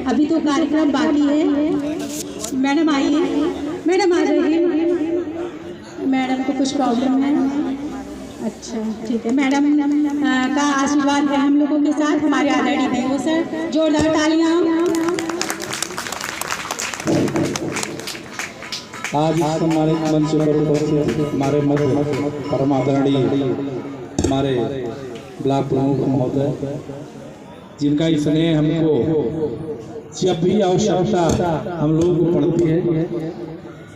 अभी तो कार्यक्रम बाकी है। मैडम आइए, मैडम आ जाइए। मैडम को कुछ प्रॉब्लम है? अच्छा ठीक है। मैडम का आशीर्वाद है हम लोगों के साथ, हमारे आदरणीय भाइयों सर, जोरदार तालियां। आज इस सम्मानित मंच पर उपस्थित हमारे मध्य परम आदरणीय हमारे ब्लॉक प्रमुख महोदय, जिनका स्नेह हमको जब भी आवश्यकता हम लोग को पड़ती है,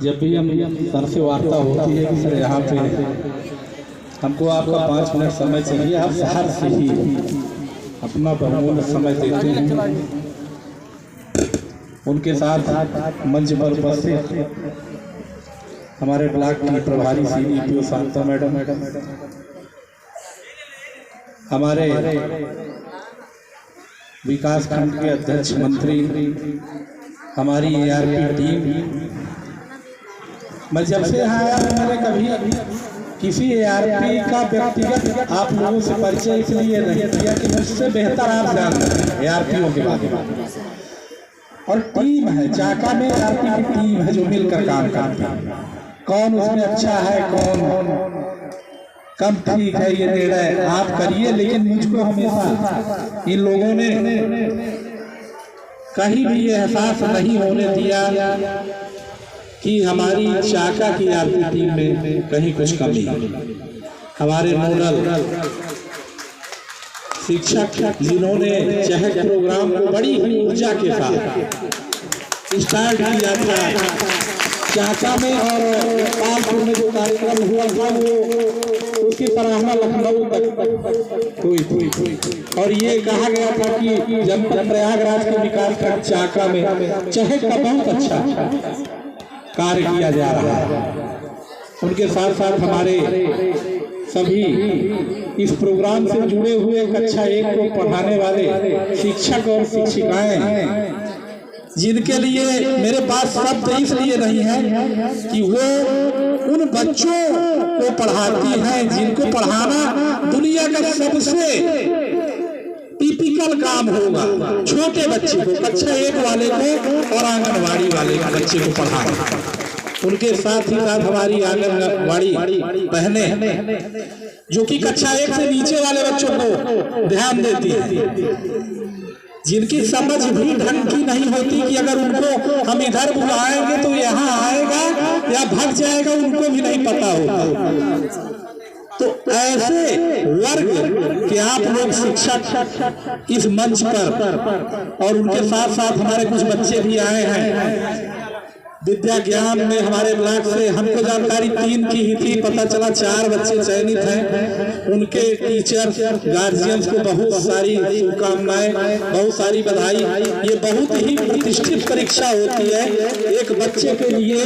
जब भी हम सर से वार्ता होती है कि सर यहाँ पे हमको आपका 5 मिनट समय चाहिए, आप शहर से ही अपना बहुमूल्य समय देते हैं। उनके साथ मंच पर उपस्थित हमारे ब्लॉक की प्रभारी CDPO शांता मैडम, हमारे विकास खंड के अध्यक्ष मंत्री, हमारी ARP टीम। मैं जब से यहाँ आया मैंने कभी किसी ARP का व्यक्तिगत आप लोगों से परिचय इसलिए नहीं किया कि मुझसे बेहतर आप जानते हैं ARPओं के बारे में। और टीम है, चाका में ARP की टीम है जो मिलकर काम करती है। कौन उसमें अच्छा है, कौन कम ठीक है, ये निर्णय आप करिए। लेकिन मुझको हमेशा इन लोगों ने कहीं भी ये एहसास नहीं होने दिया कि हमारी चाका की ARP टीम में कहीं कुछ कमी है। हमारे नोडल शिक्षक जिन्होंने चहक प्रोग्राम को बड़ी ऊर्जा के साथ स्टार्ट किया था चाका में, और कानपुर में जो कार्यक्रम हुआ था वो उसकी सराहना लखनऊ तक हुई। और ये कहा गया था कि जब प्रयागराज के विकास खंड चाका में चहक का बहुत अच्छा कार्य किया जा रहा है। उनके साथ साथ हमारे सभी इस प्रोग्राम से जुड़े हुए कक्षा 1 को पढ़ाने वाले शिक्षक और शिक्षिकाएं, जिनके लिए मेरे पास शब्द इसलिए नहीं है कि वो उन बच्चों को पढ़ाती हैं जिनको पढ़ाना दुनिया का सबसे टिपिकल काम होगा। छोटे बच्चे को, कक्षा 1 वाले को और आंगनवाड़ी वाले बच्चे को पढ़ाना। उनके साथ ही साथ हमारी आंगनवाड़ी बहनें जो कि कक्षा 1 से नीचे वाले बच्चों को ध्यान देती है, जिनकी समझ भी ढंग की नहीं होती कि अगर उनको हम इधर बुलाएंगे तो यहाँ आएगा या भाग जाएगा, उनको भी नहीं पता होता। तो ऐसे वर्ग के आप लोग शिक्षक इस मंच पर, और उनके साथ साथ हमारे कुछ बच्चे भी आए हैं विद्या ज्ञान में। हमारे ब्लॉक से हमको जानकारी 3 की ही थी, पता चला 4 बच्चे चयनित हैं। उनके टीचर गार्जियंस को बहुत सारी शुभकामनाएं, बहुत सारी बधाई। ये बहुत ही प्रतिष्ठित परीक्षा होती है एक बच्चे के लिए।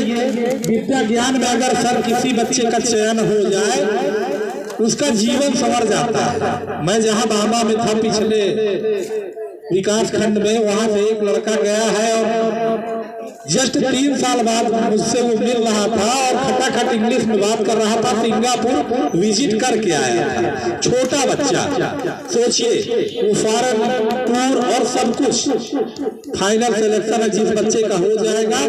विद्या ज्ञान में अगर सर किसी बच्चे का चयन हो जाए, उसका जीवन संवर जाता है। मैं जहाँ बाबा में था पिछले विकास खंड में, वहां से एक लड़का गया है और जस्ट 3 साल बाद मुझसे वो मिल रहा था और खटाखट इंग्लिश में बात कर रहा था। सिंगापुर विजिट करके आया था, छोटा बच्चा। सोचिए, वो फॉरेन टूर और सब कुछ, फाइनल सिलेक्शन जिस बच्चे का हो जाएगा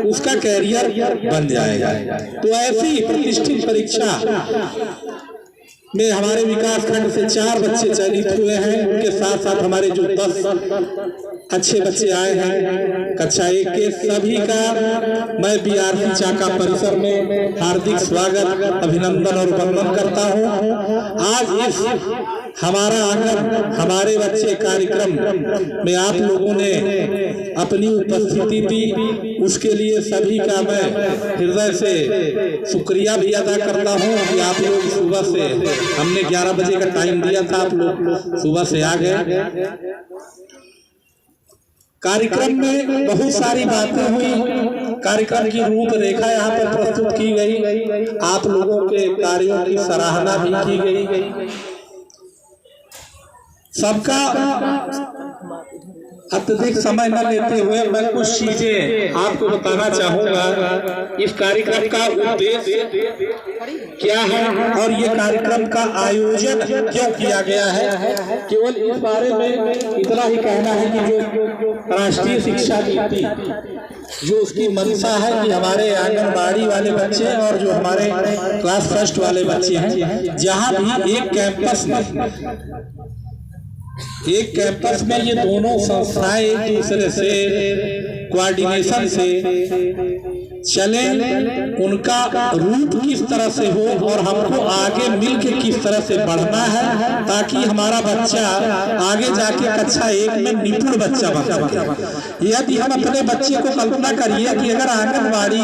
उसका कैरियर बन जाएगा। तो ऐसी प्रतिष्ठित परीक्षा में हमारे विकास खंड से 4 बच्चे चयनित हुए हैं। उनके साथ साथ हमारे जो 10 अच्छे बच्चे आए हैं कक्षा 1 के, सभी का मैं BRC चाका परिसर में हार्दिक स्वागत, अभिनंदन और वंदन करता हूं। आज इस हमारा आकर हमारे बच्चे कार्यक्रम में आप लोगों ने अपनी उपस्थिति दी, उसके लिए सभी का मैं हृदय से शुक्रिया भी अदा करता हूं कि आप लोग सुबह से, हमने 11 बजे का टाइम दिया था, आप लोग सुबह से आ गए। कार्यक्रम में बहुत सारी बातें हुई, कार्यक्रम की रूपरेखा यहाँ पर प्रस्तुत की गई, आप लोगों के कार्यों की सराहना भी की गई। सबका अत्यधिक समय न लेते हुए मैं कुछ चीजें आपको बताना चाहूंगा। इस कार्यक्रम का उद्देश्य क्या है और ये कार्यक्रम का आयोजन क्यों किया गया है। केवल इस बारे में इतना ही कहना है कि जो राष्ट्रीय शिक्षा नीति जो उसकी मंशा है कि हमारे आंगनबाड़ी वाले बच्चे और जो हमारे क्लास फर्स्ट वाले बच्चे हैं, जहाँ भी एक कैंपस में ये दोनों संस्थाएं एक दूसरे से कोऑर्डिनेशन से चले, उनका रूप किस तरह से हो और हमको आगे मिलकर किस तरह से बढ़ना है, ताकि हमारा बच्चा आगे जाके कक्षा 1 में निपुण बच्चा बन सके। यदि हम अपने बच्चे को कल्पना करिए कि अगर आंगनबाड़ी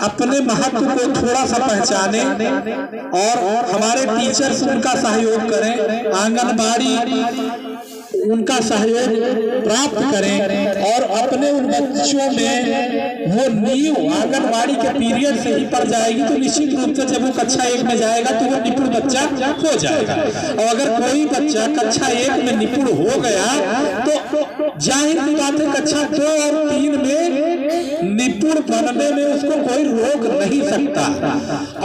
अपने महत्व को थोड़ा सा पहचाने और हमारे टीचर्स उनका सहयोग करें, आंगनबाड़ी उनका सहयोग प्राप्त करें और अपने उन बच्चों में वो नींव आंगनबाड़ी के पीरियड से ही पड़ जाएगी, तो निश्चित रूप से जब वो कक्षा 1 में जाएगा तो वो निपुण बच्चा हो जाएगा। और अगर कोई बच्चा कक्षा 1 में निपुण हो गया तो जाहिर सी बात है कक्षा 2 और 3 में निपुण बनने में उसको कोई रोक नहीं सकता।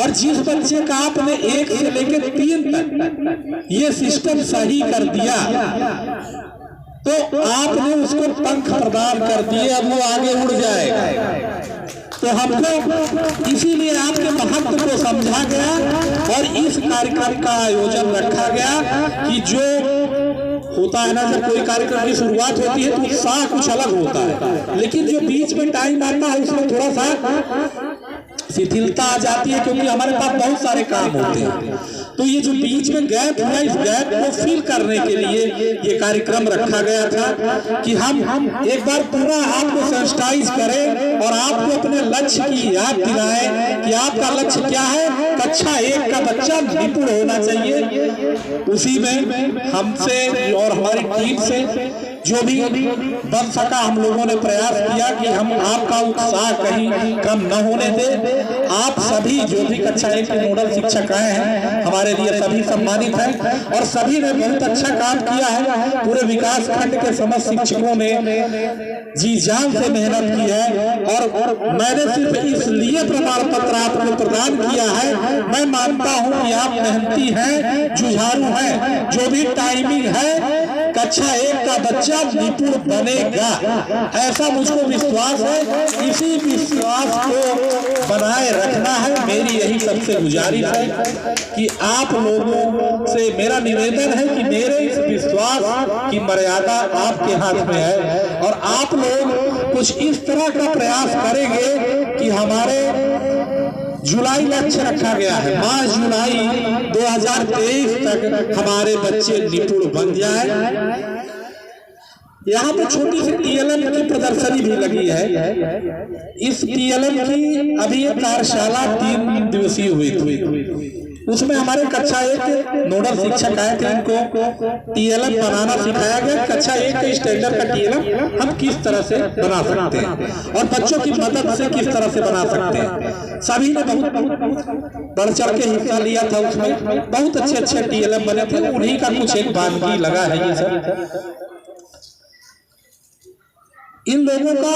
और जिस बच्चे का आपने 1 से लेकर 3 तक ये सिस्टम सही कर दिया तो आपने उसको पंख प्रदान कर दिए, अब वो आगे उड़ जाएगा। तो हमको इसीलिए आपके महत्व को समझा गया और इस कार्यक्रम का आयोजन रखा गया कि जो होता है ना, जब कोई कार्यक्रम की शुरुआत होती है तो उत्साह कुछ अलग होता है, लेकिन जो बीच में टाइम आता है उसमें थोड़ा सा शिथिलता आ जाती है, क्योंकि हमारे पास बहुत सारे काम होते हैं। तो ये जो बीच में गैप हुआ, इस गैप को फिल करने के लिए ये कार्यक्रम रखा गया था कि हम एक बार पूरा आपको सेंसिटाइज करें और आपको अपने लक्ष्य की याद दिलाएं कि आपका लक्ष्य क्या है। कक्षा 1 का बच्चा निपुण होना चाहिए। उसी में हमसे और हमारी टीम से जो भी बन सका हम लोगों ने प्रयास किया कि हम आपका उत्साह कहीं कम न होने दें। आप सभी जो भी कक्षा 1 के नोडल शिक्षक आए हैं हमारे लिए सभी सम्मानित हैं और सभी ने बहुत अच्छा काम किया है। पूरे विकास खंड के समस्त शिक्षकों ने जी जान से मेहनत की है और मैंने सिर्फ इसलिए प्रमाण पत्र आपको प्रदान किया है, मैं मानता हूं कि आप मेहनती हैं, जुझारू हैं। जो भी टाइमिंग है कक्षा 1 का बच्चा निपुण बनेगा, ऐसा मुझको विश्वास है। इसी विश्वास को बनाए रखना है। मेरी यही सबसे गुजारिश है कि आप लोगों से मेरा निवेदन है कि मेरे इस विश्वास की मर्यादा आपके हाथ में है और आप लोग कुछ इस तरह का प्रयास करेंगे कि हमारे जुलाई लक्ष्य रखा गया है, मार्च जुलाई 2023 तक हमारे बच्चे निपुण बन जाए। यहाँ पे छोटी सी TLM की प्रदर्शनी भी लगी है। इस TLM की अभी ये कार्यशाला 3 दिवसीय हुई थी। उसमें हमारे कक्षा 1 के नोडल शिक्षक आए थे, इनको TLM बनाना सिखाया गया। कक्षा 1 के स्टैंडर्ड का TLM हम किस तरह से बना सकते हैं और बच्चों की मदद से किस तरह से बना सकते हैं। सभी ने बहुत बढ़ चढ़ के हिस्सा लिया था उसमें। बहुत अच्छे TLM बने थे। उन्हीं का कुछ एक बानगी लगा है ये सब। इन लोगों का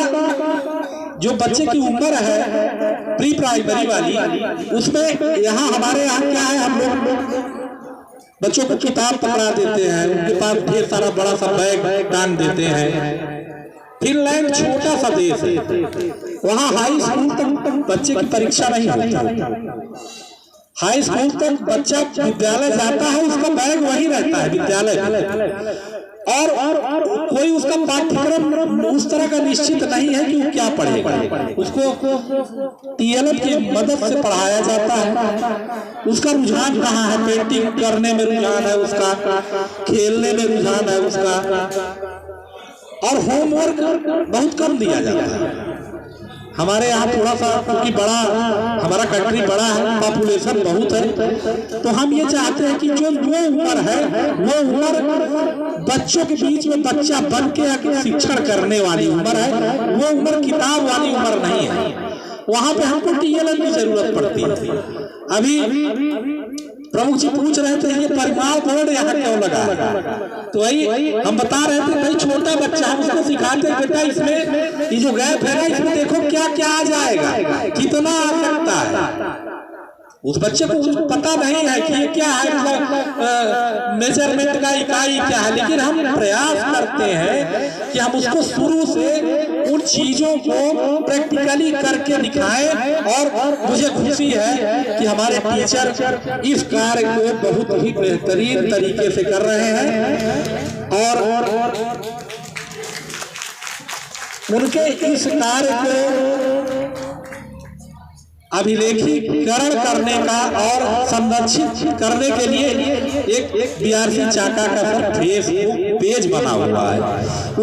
जो बच्चे की उम्र है प्री प्राइमरी वाली, उसमें यहाँ हमारे यहाँ क्या है, हम लोग बच्चों को किताब पकड़ा देते हैं, उनके पास ढेर सारा बड़ा सा बैग टांग देते हैं। फिनलैंड छोटा सा देश है, वहाँ हाई स्कूल तक बच्चे की परीक्षा नहीं होती। हाई स्कूल तक बच्चा विद्यालय जाता है, उसका बैग वही रहता है विद्यालय और कोई उसका पाठ्यक्रम उस तरह का निश्चित नहीं है कि वो क्या पढ़ेगा। उसको TLM की मदद से पढ़ाया जाता है। उसका रुझान कहाँ है, पेंटिंग करने में रुझान है उसका, खेलने में रुझान है उसका, और होमवर्क बहुत कम दिया जाता है। हमारे यहाँ थोड़ा सा क्योंकि बड़ा हमारा कंट्री बड़ा है, पॉपुलेशन बहुत है, तो हम ये चाहते हैं कि जो वो उम्र है वो उम्र बच्चों के बीच में बच्चा बन के शिक्षण करने वाली उम्र है। वो उम्र किताब वाली उम्र नहीं है। वहाँ पे हमको TLM की जरूरत पड़ती है। अभी प्रमुख जी पूछ रहे थे ये परिमाण बोर्ड यहाँ क्यों लगा, तो वही हम बता रहे थे भाई छोटा बच्चा हम उसको सिखाते बेटा इसमें ये जो गैप है ना इसमें देखो क्या क्या आ जाएगा, कितना आ सकता है। उस बच्चे को उसको पता नहीं है कि ये क्या है, मेजरमेंट का इकाई क्या है, लेकिन हम प्रयास करते हैं कि हम उसको शुरू से उन चीजों को प्रैक्टिकली करके दिखाएं। और मुझे खुशी है कि हमारे टीचर इस कार्य को बहुत ही बेहतरीन तरीके से कर रहे हैं और उनके इस कार्य को अभिलेखीकरण करने का और संरक्षित करने के लिए एक बीआरसी चाका का सर फेसबुक पेज बना हुआ है।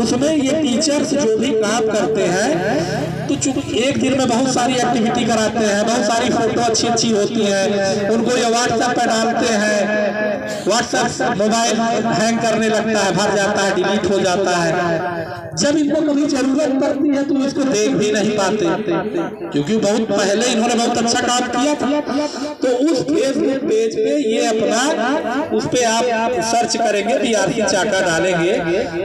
उसमें ये टीचर्स जो भी काम करते हैं तो चूंकि एक दिन में बहुत सारी एक्टिविटी कराते हैं, बहुत सारी फोटो अच्छी अच्छी होती है, उनको ये व्हाट्सएप पे डालते हैं, व्हाट्सएप मोबाइल हैंग करने लगता है, भर जाता है, डिलीट हो जाता है। जब इनको कभी जरूरत पड़ती है तो इसको देख भी नहीं पाते, क्योंकि बहुत पहले इन्होंने बहुत अच्छा काम किया था। तो उस फेसबुक पेज पे ये अपना, उस पे आप सर्च करेंगे बीआरसी चाका डालेंगे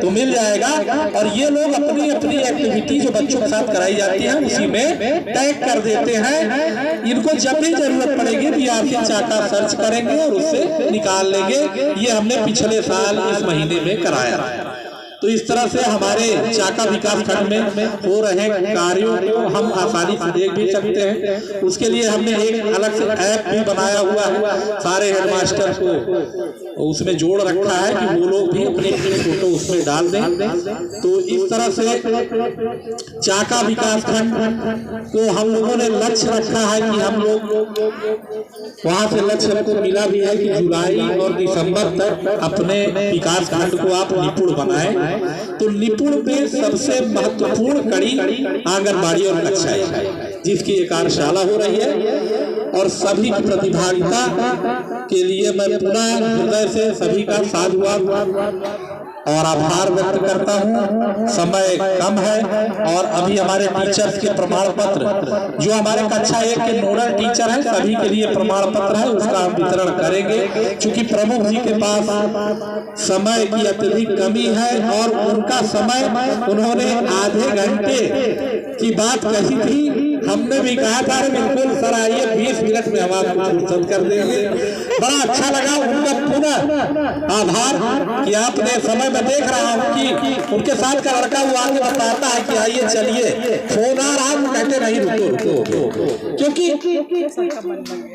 तो मिल जाएगा। और ये लोग अपनी अपनी एक्टिविटी जो बच्चों के साथ कराई जाती है उसी में टैग कर देते हैं। इनको जब भी जरूरत पड़ेगी बीआरसी चाका सर्च करेंगे और उससे निकाल लेंगे। ये हमने पिछले साल इस महीने में कराया। तो इस तरह से हमारे चाका विकास खंड में हो रहे कार्यों को हम आसानी से देख भी सकते हैं। उसके लिए हमने एक अलग से ऐप भी बनाया हुआ है, सारे हेडमास्टर को उसमें जोड़ रखा है कि वो लोग भी अपनी फोटो उसमें डाल दें। तो इस तरह से चाका विकास खंड को हम लोगों ने लक्ष्य रखा है कि हम लोग वहाँ से लक्ष्य हमको मिला भी है कि जुलाई और दिसंबर तक अपने विकास खंड को आप निपुण बनाएं। तो निपुण में सबसे महत्वपूर्ण कड़ी आंगनबाड़ी और कक्षाएं, जिसकी एक कार्यशाला हो रही है। और सभी की प्रतिभागिता के लिए मैं पुनः हृदय से सभी का साधुवाद और आभार व्यक्त करता हूँ। समय कम है और अभी हमारे टीचर्स के प्रमाण पत्र, जो हमारे कक्षा 1 के नोडल टीचर हैं, सभी के लिए प्रमाण पत्र है, उसका हम वितरण करेंगे। क्योंकि प्रमुख जी के पास समय की अत्यधिक कमी है और उनका समय, उन्होंने आधे घंटे की बात कही थी, हमने भी कहा था बिल्कुल सर आइए 20 मिनट में हम आपको फुर्सत कर देंगे। बड़ा अच्छा लगा, उनका पुनः आभार कि आपने समय में देख रहा हूँ कि उनके साथ का लड़का वो आके बताता है कि आइए चलिए, फोन आ रहा है, कहते नहीं रुको, क्योंकि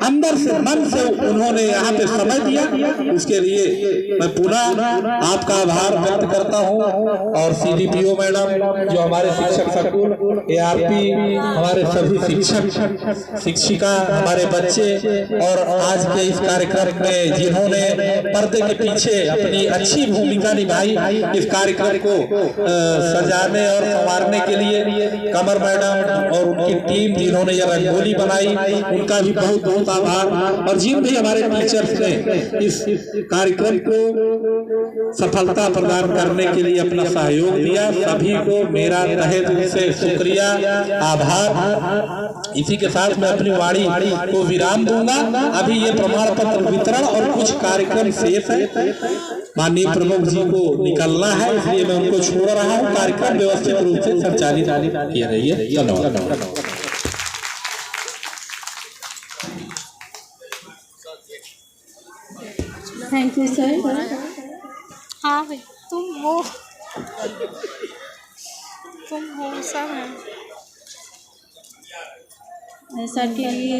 अंदर से मन से उन्होंने यहाँ पे समय दिया। उसके लिए मैं पुनः आपका आभार व्यक्त करता हूँ। और सीडीपीओ मैडम, जो हमारे शिक्षक सकूल, ARP, हमारे सभी शिक्षक शिक्षिका, हमारे बच्चे, और आज के इस कार्यक्रम में जिन्होंने पर्दे के पीछे अपनी अच्छी भूमिका निभाई इस कार्यक्रम को सजाने और संवारने के लिए, कमर मैडम और उनकी टीम जिन्होंने यह रंगोली बनाई, उनका भी बहुत बहुत आभार। और जिन भी हमारे टीचर्स ने इस कार्यक्रम को सफलता प्रदान करने के लिए अपना सहयोग दिया, सभी को मेरा तहे दिल से शुक्रिया, आभार। इसी के साथ मैं अपनी वाणी को विराम दूंगा। अभी ये प्रमाण पत्र वितरण और कुछ कार्यक्रम शेष है, माननीय प्रमुख जी को निकलना है, इसलिए मैं उनको छोड़ रहा हूँ। कार्यक्रम व्यवस्थित रूप से संचालित किया रही है। धन्यवाद। Thank you sir. हाँ भाई, तुम वो सब है सर के लिए